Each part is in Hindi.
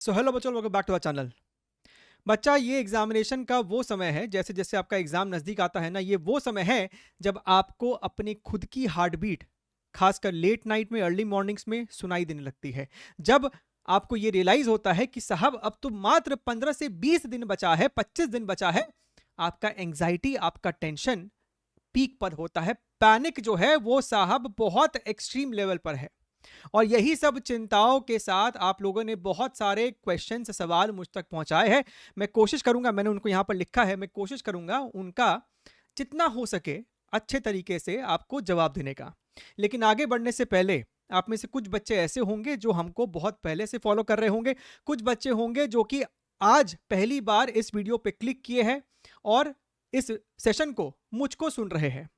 सो हेलो बच्चों, welcome back to our channel. बच्चा, ये एग्जामिनेशन का वो समय है, जैसे जैसे आपका एग्जाम नज़दीक आता है ना, ये वो समय है जब आपको अपनी खुद की हार्ट बीट खासकर लेट नाइट में, अर्ली मॉर्निंग्स में सुनाई देने लगती है। जब आपको ये रियलाइज होता है कि साहब अब तो मात्र 15 से 20 दिन बचा है, 25 दिन बचा है। आपका एंग्जाइटी, आपका टेंशन पीक पर होता है। पैनिक जो है वो साहब बहुत एक्सट्रीम लेवल पर है। और यही सब चिंताओं के साथ आप लोगों ने बहुत सारे क्वेश्चंस, सवाल मुझ तक पहुंचाए हैं। मैं कोशिश करूंगा, मैंने उनको यहां पर लिखा है, मैं कोशिश करूंगा उनका जितना हो सके अच्छे तरीके से आपको जवाब देने का। लेकिन आगे बढ़ने से पहले आप में से कुछ बच्चे ऐसे होंगे जो हमको बहुत पहले से फॉलो कर रहे होंगे, कुछ बच्चे होंगे जो कि आज पहली बार इस वीडियो पे क्लिक किए हैं और इस सेशन को मुझको सुन रहे हैं।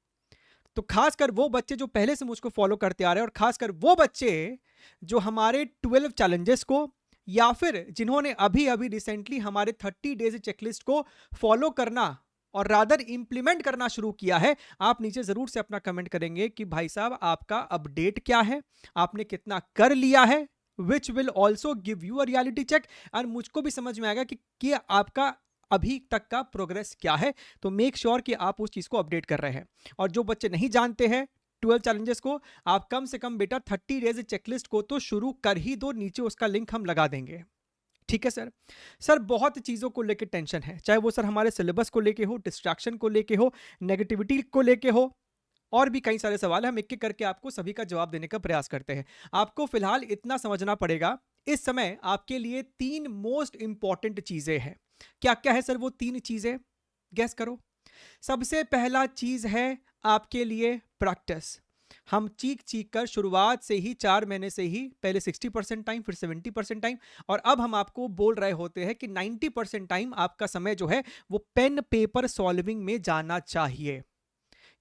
तो खासकर वो बच्चे जो पहले से मुझको फॉलो करते आ रहे हैं, और खासकर वो बच्चे जो हमारे 12 चैलेंजेस को या फिर जिन्होंने अभी अभी रिसेंटली हमारे 30 डेज चेकलिस्ट को फॉलो करना और रादर इंप्लीमेंट करना शुरू किया है, आप नीचे जरूर से अपना कमेंट करेंगे कि भाई साहब आपका अपडेट क्या है, आपने कितना कर लिया है, which will also give you a reality check. और मुझको भी समझ में आएगा कि आपका अभी तक का प्रोग्रेस क्या है। तो मेक श्योर कि आप उस चीज को अपडेट कर रहे हैं। और जो बच्चे नहीं जानते हैं 12 चैलेंजेस को, आप कम से कम बेटा 30 डेज चेकलिस्ट को तो शुरू कर ही दो, नीचे उसका लिंक हम लगा देंगे। ठीक है सर। सर बहुत चीजों को लेके टेंशन है, चाहे वो सर हमारे सिलेबस को लेके हो, डिस्ट्रैक्शन को लेके हो, नेगेटिविटी को लेके हो, और भी कई सारे सवाल हैं। हम एक एक करके आपको सभी का जवाब देने का प्रयास करते हैं। आपको फिलहाल इतना समझना पड़ेगा, इस समय आपके लिए 3 मोस्ट इंपॉर्टेंट चीजें हैं। क्या क्या है सर वो 3 चीजें? गैस करो। सबसे पहला चीज है आपके लिए प्रैक्टिस। हम चीख चीख कर शुरुआत से ही 4 महीने से ही पहले 60% टाइम, फिर 70% टाइम, और अब हम आपको बोल रहे होते हैं कि 90% टाइम आपका समय जो है वो पेन पेपर सॉल्विंग में जाना चाहिए।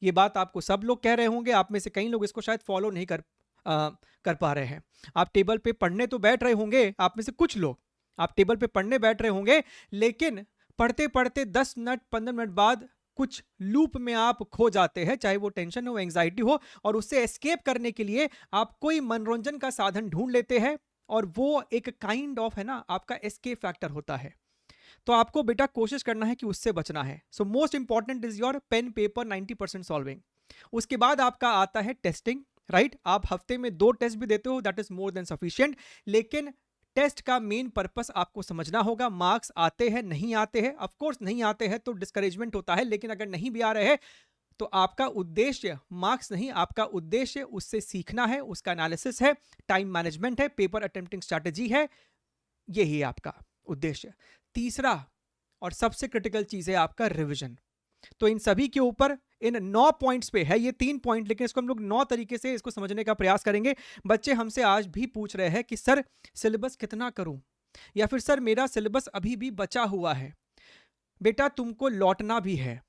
ये बात आपको सब लोग कह रहे होंगे, आप में से कई लोग इसको शायद फॉलो नहीं कर पा रहे हैं। आप टेबल पे पढ़ने तो बैठ रहे होंगे, आप में से कुछ लोग आप टेबल पे पढ़ने बैठ रहे होंगे, लेकिन पढ़ते पढ़ते 10 मिनट 15 मिनट बाद कुछ लूप में आप खो जाते हैं, चाहे वो टेंशन हो, एंग्जाइटी हो, और उससे एस्केप करने के लिए आप कोई मनोरंजन का साधन ढूंढ लेते हैं, और वो एक काइंड ऑफ है ना आपका एस्केप फैक्टर होता है। तो आपको बेटा कोशिश करना है कि उससे बचना है। So most important is your pen paper 90% solving. उसके बाद आपका आता है टेस्टिंग, राइट? आप हफ्ते में 2 टेस्ट भी देते हो, that is more than sufficient. लेकिन टेस्ट का मेन पर्पस आपको समझना होगा। मार्क्स आते हैं, नहीं आते हैं, ऑफ कोर्स नहीं आते हैं तो डिस्करेजमेंट होता है, लेकिन अगर नहीं भी आ रहे हैं तो आपका उद्देश्य मार्क्स नहीं, आपका उद्देश्य उससे सीखना है, उसका एनालिसिस है, टाइम मैनेजमेंट है, पेपर अटेम्प्टिंग स्ट्रैटेजी है, यही है आपका उद्देश्य। तीसरा और सबसे क्रिटिकल चीज है आपका रिवीजन। तो इन सभी के ऊपर इन 9 पॉइंट्स पे है, ये 3 पॉइंट, लेकिन इसको हम लोग 9 तरीके से इसको समझने का प्रयास करेंगे। बच्चे हमसे आज भी पूछ रहे हैं कि सर सिलेबस कितना करूं, या फिर सर मेरा सिलेबस अभी भी बचा हुआ है। बेटा तुमको लौटना भी है,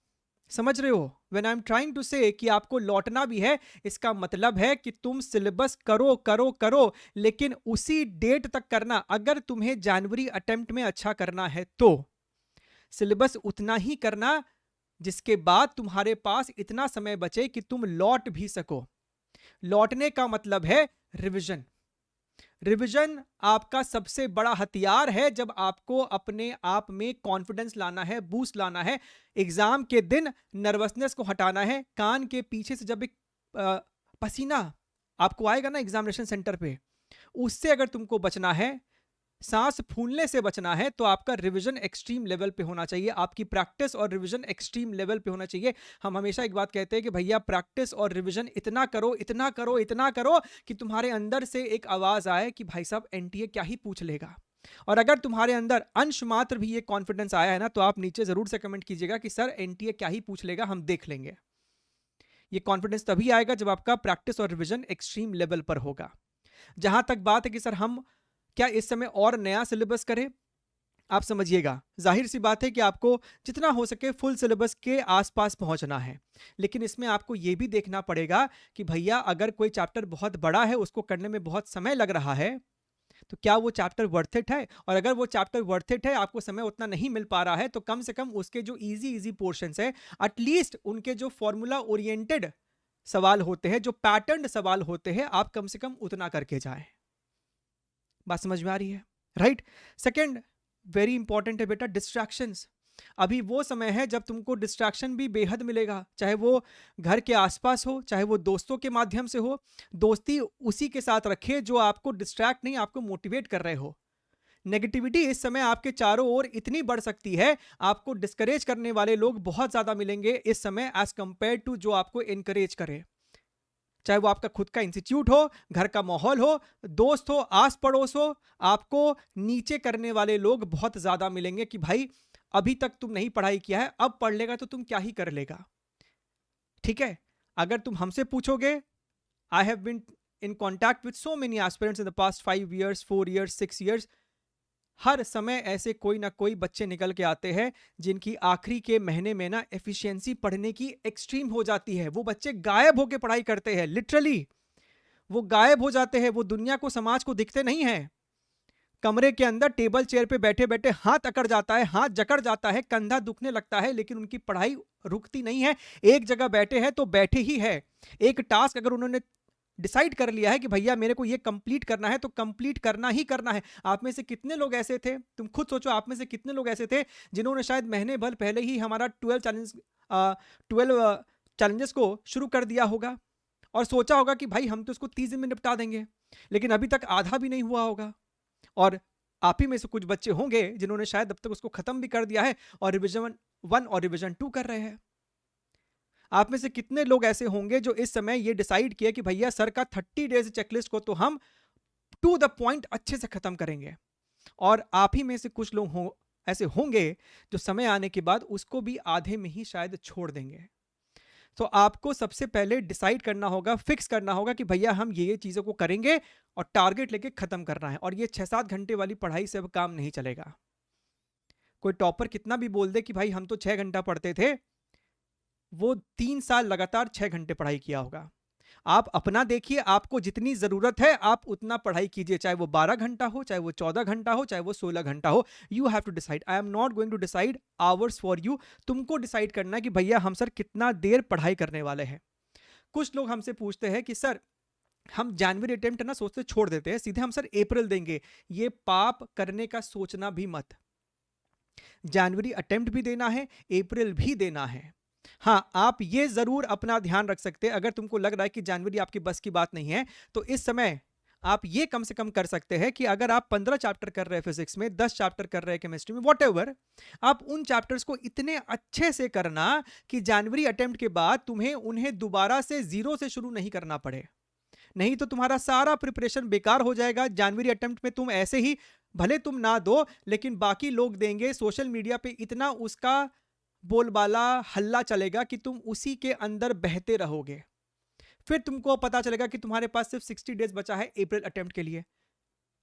समझ रहे हो? When I am trying to say कि आपको लौटना भी है, इसका मतलब है कि तुम सिलेबस करो करो करो, लेकिन उसी डेट तक करना। अगर तुम्हें जनवरी अटेम्प्ट में अच्छा करना है तो सिलेबस उतना ही करना जिसके बाद तुम्हारे पास इतना समय बचे कि तुम लौट भी सको। लौटने का मतलब है रिवीजन। रिवीजन आपका सबसे बड़ा हथियार है जब आपको अपने आप में कॉन्फिडेंस लाना है, बूस्ट लाना है, एग्जाम के दिन नर्वसनेस को हटाना है। कान के पीछे से जब एक पसीना आपको आएगा ना एग्जामिनेशन सेंटर पे, उससे अगर तुमको बचना है, सांस फूलने से बचना है, तो आपका रिवीजन एक्सट्रीम लेवल पे होना चाहिए, आपकी प्रैक्टिस और रिवीजन एक्सट्रीम लेवल पे होना चाहिए। हम हमेशा एक बात कहते हैं कि भैया प्रैक्टिस और रिवीजन इतना करो, इतना करो, इतना करो कि तुम्हारे अंदर से एक आवाज आए कि भाई साहब एनटीए क्या ही पूछ लेगा। और अगर तुम्हारे अंदर अंश मात्र भी ये कॉन्फिडेंस आया है ना, तो आप नीचे जरूर से कमेंट कीजिएगा कि सर एनटीए क्या ही पूछ लेगा, हम देख लेंगे। ये कॉन्फिडेंस तभी आएगा जब आपका प्रैक्टिस और रिवीजन एक्सट्रीम लेवल पर होगा। जहां तक बात है कि सर हम क्या इस समय और नया सिलेबस करें, आप समझिएगा, जाहिर सी बात है कि आपको जितना हो सके फुल सिलेबस के आसपास पहुंचना है। लेकिन इसमें आपको यह भी देखना पड़ेगा कि भैया अगर कोई चैप्टर बहुत बड़ा है, उसको करने में बहुत समय लग रहा है, तो क्या वो चैप्टर वर्थ इट है? और अगर वो चैप्टर वर्थ इट है, आपको समय उतना नहीं मिल पा रहा है, तो कम से कम उसके जो इजी इजी पोर्शंस है, एटलीस्ट उनके जो फॉर्मूला ओरिएंटेड सवाल होते हैं, जो पैटर्न सवाल होते हैं, आप कम से कम उतना करके जाएं। बात समझ में आ रही है? राइट। सेकेंड वेरी इंपॉर्टेंट है बेटा, डिस्ट्रैक्शंस। अभी वो समय है जब तुमको डिस्ट्रैक्शन भी बेहद मिलेगा, चाहे वो घर के आसपास हो, चाहे वो दोस्तों के माध्यम से हो। दोस्ती उसी के साथ रखे जो आपको डिस्ट्रैक्ट नहीं, आपको मोटिवेट कर रहे हो। नेगेटिविटी इस समय आपके चारों ओर इतनी बढ़ सकती है, आपको डिस्करेज करने वाले लोग बहुत ज्यादा मिलेंगे इस समय एज कंपेयर टू जो आपको इनकरेज करे। चाहे वो आपका खुद का इंस्टीट्यूट हो, घर का माहौल हो, दोस्त हो, आस पड़ोस हो, आपको नीचे करने वाले लोग बहुत ज्यादा मिलेंगे कि भाई अभी तक तुम नहीं पढ़ाई किया है, अब पढ़ लेगा तो तुम क्या ही कर लेगा। ठीक है, अगर तुम हमसे पूछोगे, I have been in contact with so many aspirants in the past 5 years 4 years 6 years। हर समय ऐसे कोई ना कोई बच्चे निकल के आते हैं जिनकी आखिरी के महीने में ना एफिशिएंसी पढ़ने की एक्सट्रीम हो जाती है। वो बच्चे गायब होकर पढ़ाई करते हैं, लिटरली वो गायब हो जाते हैं, वो दुनिया को समाज को दिखते नहीं है। कमरे के अंदर टेबल चेयर पे बैठे बैठे हाथ अकड़ जाता है, हाथ जकड़ जाता है, कंधा दुखने लगता है, लेकिन उनकी पढ़ाई रुकती नहीं है। एक जगह बैठे हैं तो बैठे ही है। एक टास्क अगर उन्होंने डिसाइड कर लिया है कि भैया मेरे को ये कंप्लीट करना है तो कंप्लीट करना ही करना है। आप में से कितने लोग ऐसे थे, तुम खुद सोचो, आप में से कितने लोग ऐसे थे जिन्होंने शायद महीने भर पहले ही हमारा 12 चैलेंजेस को शुरू कर दिया होगा और सोचा होगा कि भाई हम तो इसको 30 दिन में निपटा देंगे, लेकिन अभी तक आधा भी नहीं हुआ होगा। और आप ही में से कुछ बच्चे होंगे जिन्होंने शायद अब तक उसको खत्म भी कर दिया है और रिवीजन 1 और रिवीजन 2 कर रहे हैं। आप में से कितने लोग ऐसे होंगे जो इस समय ये डिसाइड किया कि भैया सर का 30 डेज चेकलिस्ट को तो हम टू द पॉइंट अच्छे से खत्म करेंगे। और आप ही में से कुछ लोग ऐसे होंगे जो समय आने के बाद उसको भी आधे में ही शायद छोड़ देंगे। तो आपको सबसे पहले डिसाइड करना होगा, फिक्स करना होगा कि भैया हम ये चीजों को करेंगे और टारगेट लेके खत्म करना है। और ये 6-7 घंटे वाली पढ़ाई से अब काम नहीं चलेगा। कोई टॉपर कितना भी बोल दे कि भाई हम तो 6 घंटा पढ़ते थे, वो 3 साल लगातार 6 घंटे पढ़ाई किया होगा। आप अपना देखिए, आपको जितनी जरूरत है आप उतना पढ़ाई कीजिए, चाहे वो 12 घंटा हो, चाहे वो 14 घंटा हो, चाहे वो 16 घंटा हो। You have to decide. I am not going to decide hours for you. तुमको डिसाइड करना है कि भैया हम सर कितना देर पढ़ाई करने वाले हैं। कुछ लोग हमसे पूछते हैं कि सर हम जनवरी अटेम्प्ट ना सोचते छोड़ देते हैं, सीधे हम सर अप्रैल देंगे। ये पाप करने का सोचना भी मत। जनवरी अटेम्प्ट भी देना है, अप्रैल भी देना है। हाँ, आप ये जरूर अपना ध्यान रख सकते हैं, अगर तुमको लग रहा है कि जनवरी आपकी बस की बात नहीं है तो इस समय आप ये कम से कम कर सकते हैं कि अगर आप 15 चैप्टर कर रहे हैं फिजिक्स में, 10 चैप्टर कर रहे हैं केमिस्ट्री में, वॉटएवर, आप उन चैप्टर्स को इतने अच्छे से करना कि जनवरी अटेम्प्ट के बाद तुम्हें उन्हें दोबारा से जीरो से शुरू नहीं करना पड़े। नहीं तो तुम्हारा सारा प्रिपरेशन बेकार हो जाएगा। जनवरी अटेम्प्ट में तुम ऐसे ही, भले तुम ना दो लेकिन बाकी लोग देंगे, सोशल मीडिया पे इतना उसका बोलबाला हल्ला चलेगा कि तुम उसी के अंदर बहते रहोगे। फिर तुमको पता चलेगा कि तुम्हारे पास सिर्फ 60 डेज बचा है अप्रैल अटेम्प्ट के लिए,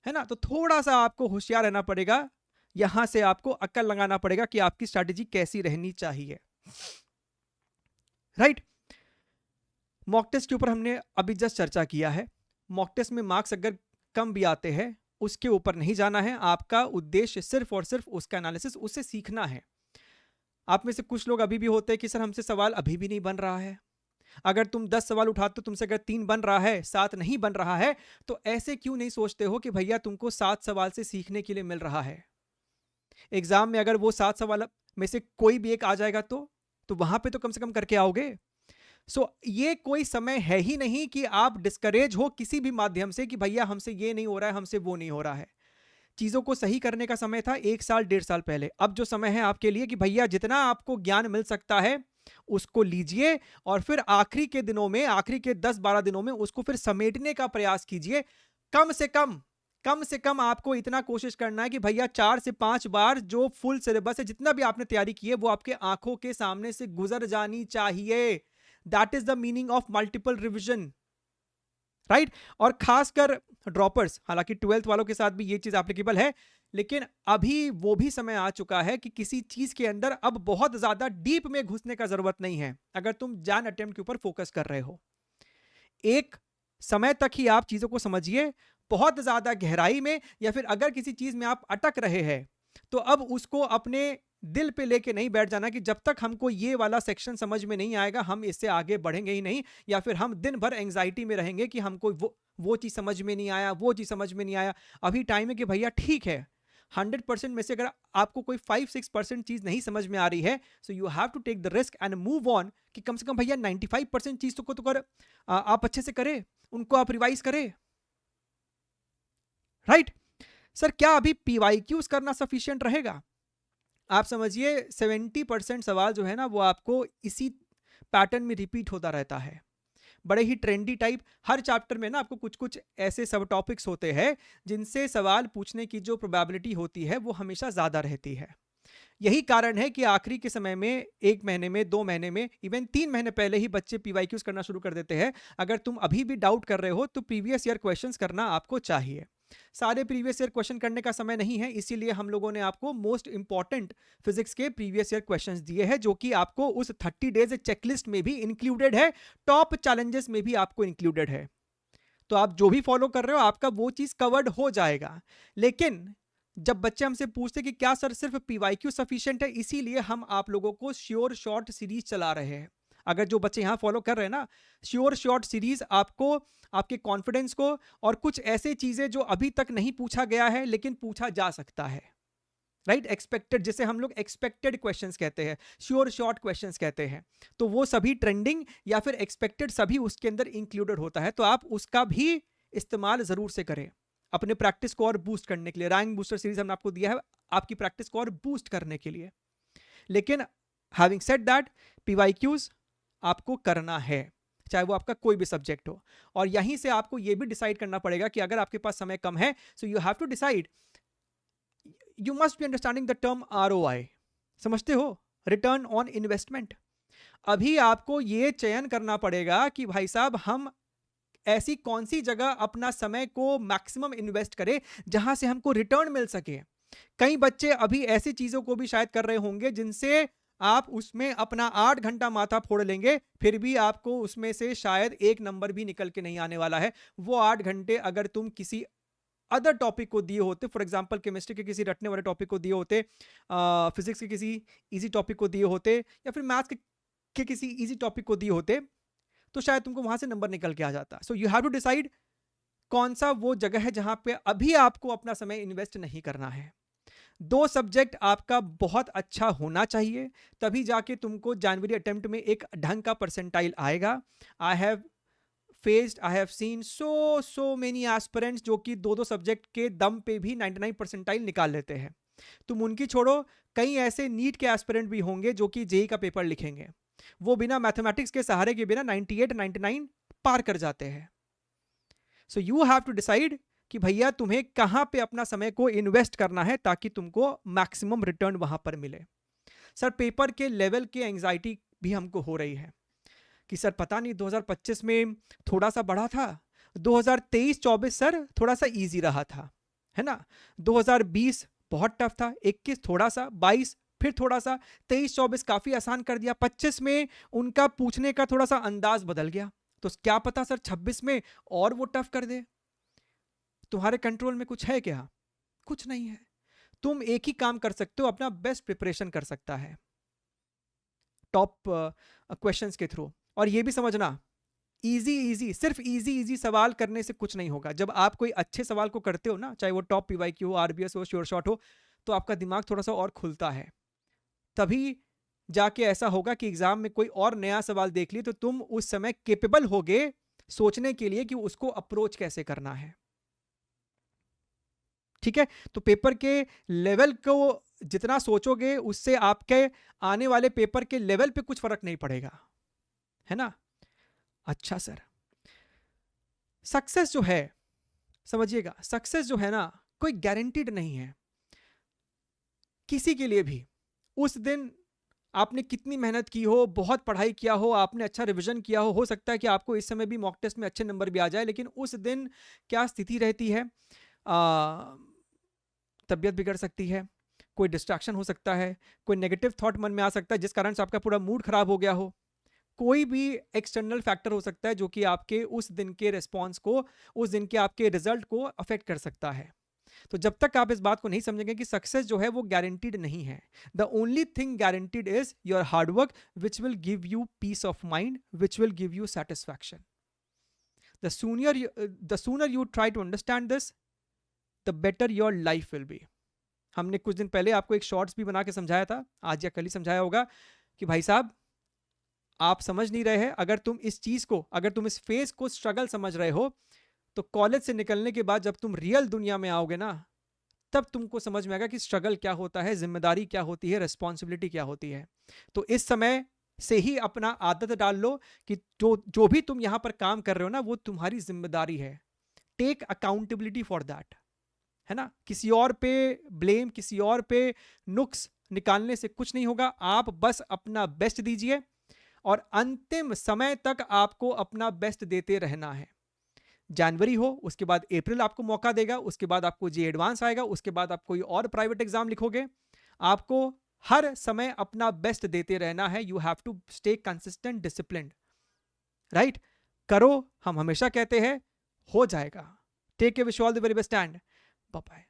है ना। तो थोड़ा सा आपको होशियार रहना पड़ेगा, यहां से आपको अक्ल लगाना पड़ेगा कि आपकी स्ट्रैटेजी कैसी रहनी चाहिए। राइट। मॉक टेस्ट के ऊपर हमने अभी जस्ट चर्चा किया है। मॉक टेस्ट में मार्क्स अगर कम भी आते हैं उसके ऊपर नहीं जाना है। आपका उद्देश्य सिर्फ और सिर्फ उसका एनालिसिस, उससे सीखना है। आप में से कुछ लोग अभी भी होते हैं कि सर हमसे सवाल अभी भी नहीं बन रहा है। अगर तुम 10 सवाल उठाते हो, तुमसे अगर 3 बन रहा है, 7 नहीं बन रहा है, तो ऐसे क्यों नहीं सोचते हो कि भैया तुमको 7 सवाल से सीखने के लिए मिल रहा है। एग्जाम में अगर वो 7 सवाल में से कोई भी एक आ जाएगा तो वहां पे तो कम से कम करके आओगे। ये कोई समय है ही नहीं कि आप डिस्करेज हो किसी भी माध्यम से कि भैया हमसे ये नहीं हो रहा है, हमसे वो नहीं हो रहा है। चीजों को सही करने का समय था 1 साल 1.5 साल पहले। अब जो समय है आपके लिए कि भैया जितना आपको ज्ञान मिल सकता है उसको लीजिए और फिर आखिरी के दिनों में, आखिरी के 10-12 दिनों में उसको फिर समेटने का प्रयास कीजिए। कम से कम आपको इतना कोशिश करना है कि भैया 4 से 5 बार जो फुल सिलेबस है, जितना भी आपने तैयारी की है, वो आपके आंखों के सामने से गुजर जानी चाहिए। That is the meaning of multiple revision. Right. और खासकर ड्रॉपर्स, हालांकि 12th वालों के साथ भी ये चीज एप्लीकेबल है, लेकिन अभी वो भी समय आ चुका है कि किसी चीज के अंदर अब बहुत ज्यादा डीप में घुसने का जरूरत नहीं है। अगर तुम जान अटेम्प्ट के ऊपर फोकस कर रहे हो, एक समय तक ही आप चीजों को समझिए। बहुत ज्यादा गहराई में या फिर अगर किसी चीज में आप अटक रहे हैं तो अब उसको अपने दिल पे लेके नहीं बैठ जाना कि जब तक हमको ये वाला सेक्शन समझ में नहीं आएगा हम इससे आगे बढ़ेंगे ही नहीं, या फिर हम दिन भर एंग्जाइटी में रहेंगे कि हमको वो चीज़ समझ में नहीं आया, वो चीज़ समझ में नहीं आया। अभी टाइम है कि भैया ठीक है, 100% में से अगर आपको कोई 5-6% चीज़ नहीं समझ में आ रही है, so you have to take the risk and move on, कि कम से कम भैया 95% चीज़ को तो कर आप अच्छे से करें, उनको आप रिवाइज करें, राइट? सर क्या अभी पीवाईक्यूज करना सफिशिएंट रहेगा? आप समझिए 70% सवाल जो है ना वो आपको इसी पैटर्न में रिपीट होता रहता है, बड़े ही ट्रेंडी टाइप। हर चैप्टर में ना आपको कुछ कुछ ऐसे सब टॉपिक्स होते हैं जिनसे सवाल पूछने की जो प्रोबेबिलिटी होती है वो हमेशा ज़्यादा रहती है। यही कारण है कि आखिरी के समय में 1 महीने में, 2 महीने में, इवन 3 महीने पहले ही बच्चे पीवाईक्यूज करना शुरू कर देते हैं। अगर तुम अभी भी डाउट कर रहे हो तो प्रीवियस ईयर क्वेश्चंस करना आपको चाहिए। सारे प्रीवियस ईयर क्वेश्चन करने का समय नहीं है, इसीलिए हम लोगों ने आपको मोस्ट इंपॉर्टेंट फिजिक्स के प्रीवियस ईयर क्वेश्चंस दिए हैं, जो कि आपको उस 30 डेज चेकलिस्ट में भी इंक्लूडेड है, टॉप चैलेंजेस में भी आपको इंक्लूडेड है। तो आप जो भी फॉलो कर रहे हो आपका वो चीज कवर्ड हो जाएगा। लेकिन जब बच्चे हमसे पूछते कि क्या सर सिर्फ पीवाईक्यू सफिशिएंट है, इसीलिए हम आप लोगों को श्योर शॉर्ट सीरीज चला रहे हैं। अगर जो बच्चे यहाँ फॉलो कर रहे हैं ना, श्योर शॉर्ट सीरीज आपको आपके कॉन्फिडेंस को और कुछ ऐसे चीजें जो अभी तक नहीं पूछा गया है लेकिन पूछा जा सकता है, राइट? एक्सपेक्टेड, जिसे हम लोग एक्सपेक्टेड क्वेश्चंस कहते हैं, श्योर शॉर्ट क्वेश्चंस कहते हैं, तो वो सभी ट्रेंडिंग या फिर एक्सपेक्टेड सभी उसके अंदर इंक्लूडेड होता है। तो आप उसका भी इस्तेमाल जरूर से करें अपने प्रैक्टिस को और बूस्ट करने के लिए। रैंक बूस्टर सीरीज हमने आपको दिया है आपकी प्रैक्टिस को और बूस्ट करने के लिए। लेकिन हैविंग सेड दैट, पीवाईक्यूज आपको करना है, चाहे वो आपका कोई भी सब्जेक्ट हो। और यहीं से आपको ये भी डिसाइड करना पड़ेगा कि अगर आपके पास समय कम है, so you have to decide, you must be understanding the term ROI। समझते हो? Return on investment. अभी आपको ये चयन करना पड़ेगा कि भाई साहब हम ऐसी कौन सी जगह अपना समय को मैक्सिमम इन्वेस्ट करें जहां से हमको रिटर्न मिल सके। कई बच्चे अभी ऐसी चीजों को भी शायद कर रहे होंगे जिनसे आप उसमें अपना 8 घंटा माथा फोड़ लेंगे, फिर भी आपको उसमें से शायद एक नंबर भी निकल के नहीं आने वाला है। वो 8 घंटे अगर तुम किसी अदर टॉपिक को दिए होते, फॉर एग्जांपल केमिस्ट्री के किसी रटने वाले टॉपिक को दिए होते, फिजिक्स के किसी इजी टॉपिक को दिए होते, या फिर मैथ्स के किसी इजी टॉपिक को दिए होते, तो शायद तुमको वहां से नंबर निकल के आ जाता। So you have to decide कौन सा वो जगह है जहां पे अभी आपको अपना समय इन्वेस्ट नहीं करना है। 2 सब्जेक्ट आपका बहुत अच्छा होना चाहिए, तभी जाके तुमको जनवरी अटेम्प्ट में एक ढंग का परसेंटाइल आएगा। I have seen so many aspirants जो कि 2 सब्जेक्ट के दम पे भी 99 परसेंटाइल निकाल लेते हैं। तुम उनकी छोड़ो, कई ऐसे नीट के एस्पिरेंट भी होंगे जो कि जेई का पेपर लिखेंगे, वो बिना मैथमेटिक्स के सहारे के बिना 98-99 पार कर जाते हैं। So you have to decide कि भैया तुम्हें कहां पे अपना समय को इन्वेस्ट करना है ताकि तुमको मैक्सिमम रिटर्न वहां पर मिले। सर पेपर के लेवल की एंजाइटी भी हमको हो रही है कि सर पता नहीं 2025 में थोड़ा सा बढ़ा था, 2023-24 सर थोड़ा सा इजी रहा था, है ना, 2020 बहुत टफ था, 21 थोड़ा सा, 22 फिर थोड़ा सा, 23-24 काफी आसान कर दिया, 25 में उनका पूछने का थोड़ा सा अंदाज बदल गया, तो क्या पता सर 26 में और वो टफ कर दे। तुम्हारे कंट्रोल में कुछ है क्या? कुछ नहीं है। तुम एक ही काम कर सकते हो, अपना बेस्ट प्रिपरेशन कर सकता है टॉप क्वेश्चंस के थ्रू। और ये भी समझना, सिर्फ इजी सवाल करने से कुछ नहीं होगा। जब आप कोई अच्छे सवाल को करते हो ना, चाहे वो टॉप पीवाईक्यू हो, आरबीएस हो, श्योर शॉट हो, तो आपका दिमाग थोड़ा सा और खुलता है। तभी जाके ऐसा होगा कि एग्जाम में कोई और नया सवाल देख लिए तो तुम उस समय केपेबल होगे सोचने के लिए कि उसको अप्रोच कैसे करना है। ठीक है? तो पेपर के लेवल को जितना सोचोगे उससे आपके आने वाले पेपर के लेवल पे कुछ फर्क नहीं पड़ेगा, है ना? अच्छा सर, सक्सेस जो है, समझिएगा, सक्सेस जो है ना कोई गारंटीड नहीं है किसी के लिए भी। उस दिन आपने कितनी मेहनत की हो, बहुत पढ़ाई किया हो, आपने अच्छा रिवीजन किया हो सकता है कि आपको इस समय भी मॉक टेस्ट में अच्छे नंबर भी आ जाए, लेकिन उस दिन क्या स्थिति रहती है, तबीयत बिगड़ सकती है, कोई डिस्ट्रैक्शन हो सकता है, कोई नेगेटिव थॉट मन में आ सकता है जिस कारण से आपका पूरा मूड खराब हो गया हो, कोई भी एक्सटर्नल फैक्टर हो सकता है जो कि आपके उस दिन के रिस्पॉन्स को, उस दिन के आपके रिजल्ट को अफेक्ट कर सकता है। तो जब तक आप इस बात को नहीं समझेंगे कि सक्सेस जो है वो गारंटीड नहीं है, the only thing guaranteed is your hard work which will give you peace of mind, which will give you satisfaction. The sooner you try to understand this, the better your life will be. हमने कुछ दिन पहले आपको एक शॉर्ट्स भी बना के समझाया था, आज या कल ही समझाया होगा, कि भाई साहब आप समझ नहीं रहे हैं. अगर तुम इस चीज को, अगर तुम इस फेज को स्ट्रगल समझ रहे हो, तो कॉलेज से निकलने के बाद जब तुम रियल दुनिया में आओगे ना, तब तुमको समझ में आएगा कि स्ट्रगल क्या होता है, जिम्मेदारी क्या होती है, रिस्पॉन्सिबिलिटी क्या होती है. तो इस समय से ही अपना आदत डाल लो कि जो भी तुम यहां पर काम कर रहे हो ना, वो तुम्हारी जिम्मेदारी है. टेक अकाउंटेबिलिटी फॉर दैट, है ना. किसी और पे ब्लेम, किसी और पे नुक्स निकालने से कुछ नहीं होगा. आप बस अपना बेस्ट दीजिए और अंतिम समय तक आपको अपना बेस्ट देते रहना है. जनवरी हो, उसके बाद अप्रैल आपको मौका देगा, उसके बाद आपको जे एडवांस आएगा, उसके बाद आप कोई और प्राइवेट एग्जाम लिखोगे. आपको हर समय अपना बेस्ट देते रहना है. You have to stay consistent, disciplined, right. करो, हम हमेशा कहते हैं, हो जाएगा. Take care, wish all the very best and bye bye.